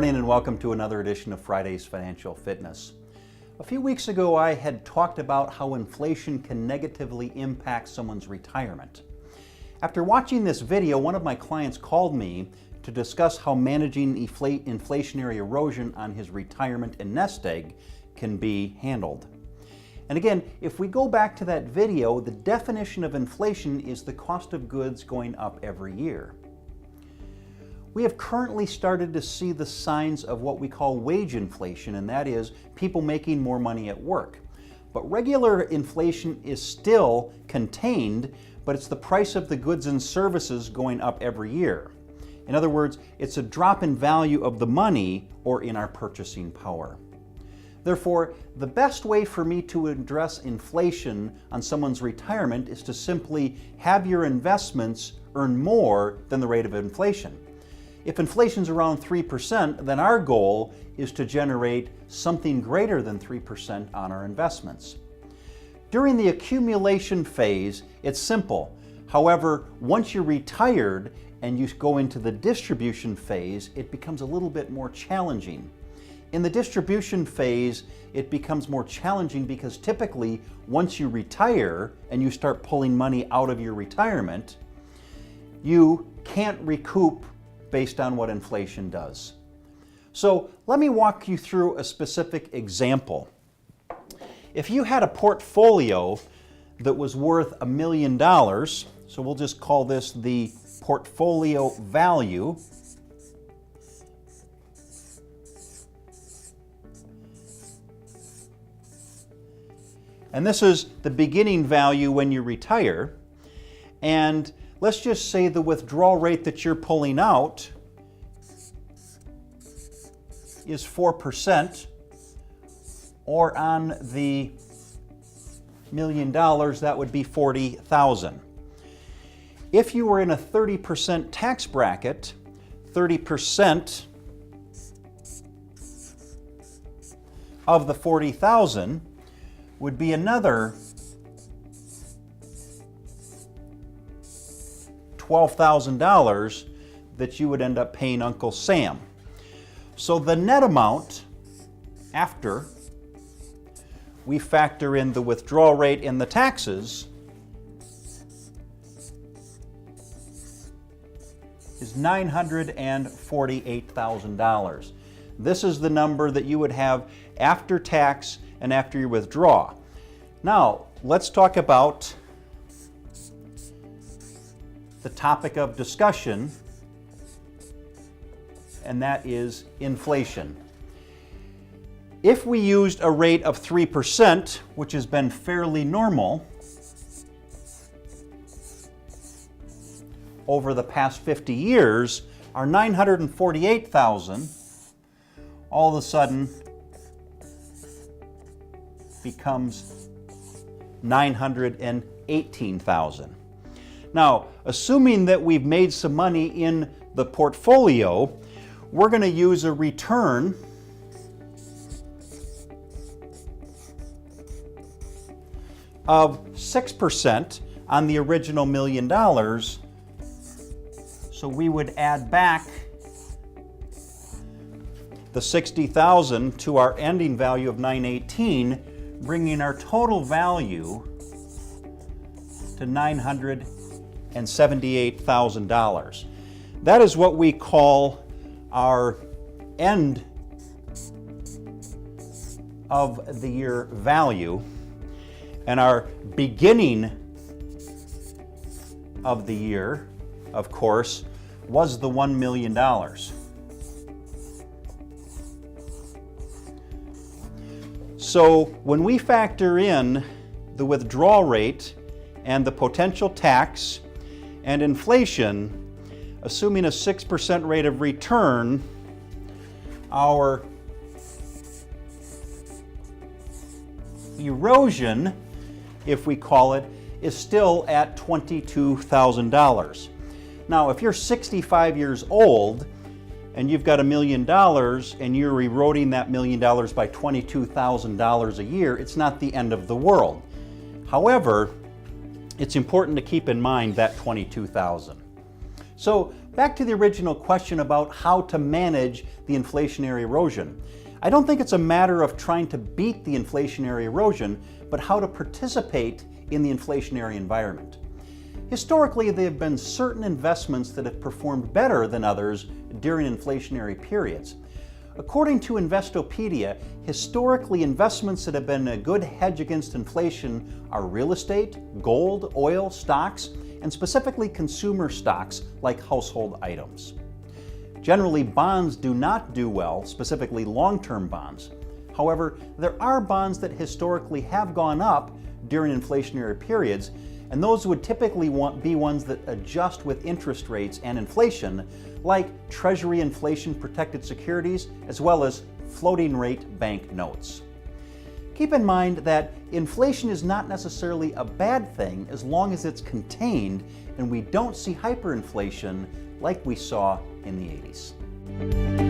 morning and welcome to another edition of Friday's Financial Fitness. A few weeks ago I had talked about how inflation can negatively impact someone's retirement. After watching this video, one of my clients called me to discuss how managing inflationary erosion on his retirement and nest egg can be handled. And again, if we go back to that video, the definition of inflation is the cost of goods going up every year. We have currently started to see the signs of what we call wage inflation, and that is people making more money at work. But regular inflation is still contained, but it's the price of the goods and services going up every year. In other words, it's a drop in value of the money or in our purchasing power. Therefore, the best way for me to address inflation on someone's retirement is to simply have your investments earn more than the rate of inflation. If inflation's around 3%, then our goal is to generate something greater than 3% on our investments. During the accumulation phase, it's simple. However, once you're retired and you go into the distribution phase, it becomes a little bit more challenging. In the distribution phase, it becomes more challenging because typically, once you retire and you start pulling money out of your retirement, you can't recoup based on what inflation does. So let me walk you through a specific example. If you had a portfolio that was worth $1 million, so we'll just call this the portfolio value, and this is the beginning value when you retire, and let's just say the withdrawal rate that you're pulling out is 4%, or on the $1 million, that would be $40,000. If you were in a 30% tax bracket, 30% of the $40,000 would be another $12,000 that you would end up paying Uncle Sam. So the net amount, after we factor in the withdrawal rate and the taxes, is $948,000. This is the number that you would have after tax and after you withdraw. Now, let's talk about the topic of discussion, and that is inflation. If we used a rate of 3%, which has been fairly normal over the past 50 years, our $948,000 all of a sudden becomes $918,000. Now, assuming that we've made some money in the portfolio, we're going to use a return of 6% on the original $1 million. So we would add back the $60,000 to our ending value of $918,000, bringing our total value to $978,000. That is what we call our end of the year value, and our beginning of the year, of course, was the $1 million. So when we factor in the withdrawal rate and the potential tax and inflation, assuming a 6% rate of return, our erosion, if we call it, is still at $22,000. Now, if you're 65 years old and you've got $1 million and you're eroding that $1 million by $22,000 a year, it's not the end of the world. However, it's important to keep in mind that $22,000. So Back to the original question about how to manage the inflationary erosion. I don't think it's a matter of trying to beat the inflationary erosion, but how to participate in the inflationary environment. Historically, there have been certain investments that have performed better than others during inflationary periods. According to Investopedia, historically investments that have been a good hedge against inflation are real estate, gold, oil, stocks, and specifically consumer stocks like household items. Generally, bonds do not do well, specifically long-term bonds. However, there are bonds that historically have gone up during inflationary periods, and those would typically be ones that adjust with interest rates and inflation, like Treasury inflation-protected securities, as well as floating-rate bank notes. Keep in mind that inflation is not necessarily a bad thing as long as it's contained and we don't see hyperinflation like we saw in the 80s.